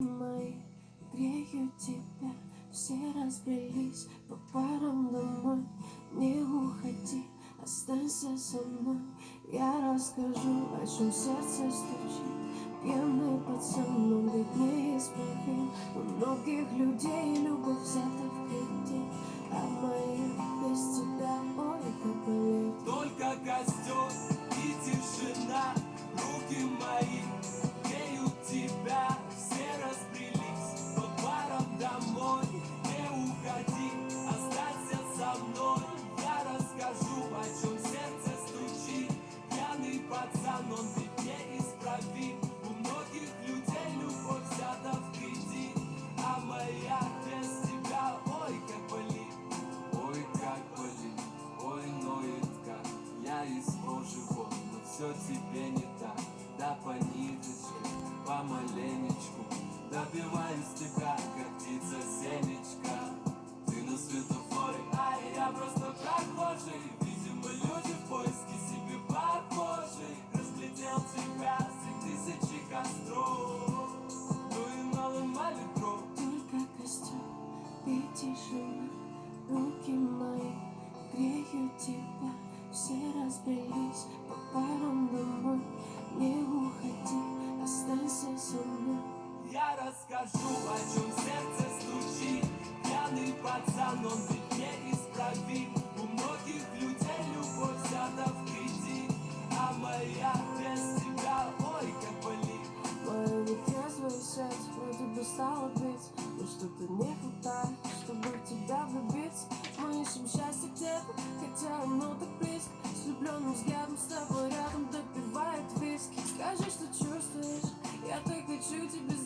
Мои греют тебя, все разбрелись по парам домой. Не уходи, останься со мной. Я расскажу, о чем сердце стучит. Пьяный пацан, он ведь неисправим. У многих людей любовь взята в кредит, а моя без тебя, ой, как болит. Только костер и тишина, руки мои греют тебя. Все разбрелись по парам домой. Не уходи, останься со мной. Я расскажу, о чем сердце стучит. Пьяный пацан, он ведь неисправим. У многих людей любовь взята в кредит, а моя без тебя, ой, как болит. Ой, как болит, ой, ноет как. Я из кожи вон, но все тебе не так. Да по ниточке, помаленечку добиваюсь тебя, как птица семечка. Ты на светофоре, а я просто прохожий. Видимо, люди в поиске себе похожих. Разглядел тебя среди тысячи костров, ну и наломали дров. Только костер и тишина, руки мои греют тебя. Все разбрелись по парам домой. Не уходи, останься со мной. Я расскажу, о чем сердце стучит. Пьяный пацан, он ведь неисправим. У многих людей любовь взята в кредит, а моя без тебя, ой, как болит. Моя нетрезвая сердце вроде бы стало бить, но что-то не хватает, чтобы в тебя влюбиться. Мы ищем счастье где-то, хотя оно так близко. С влюбленным взглядом с тобой рядом допивает виски. Скажи, что чувствуешь, я так хочу тебе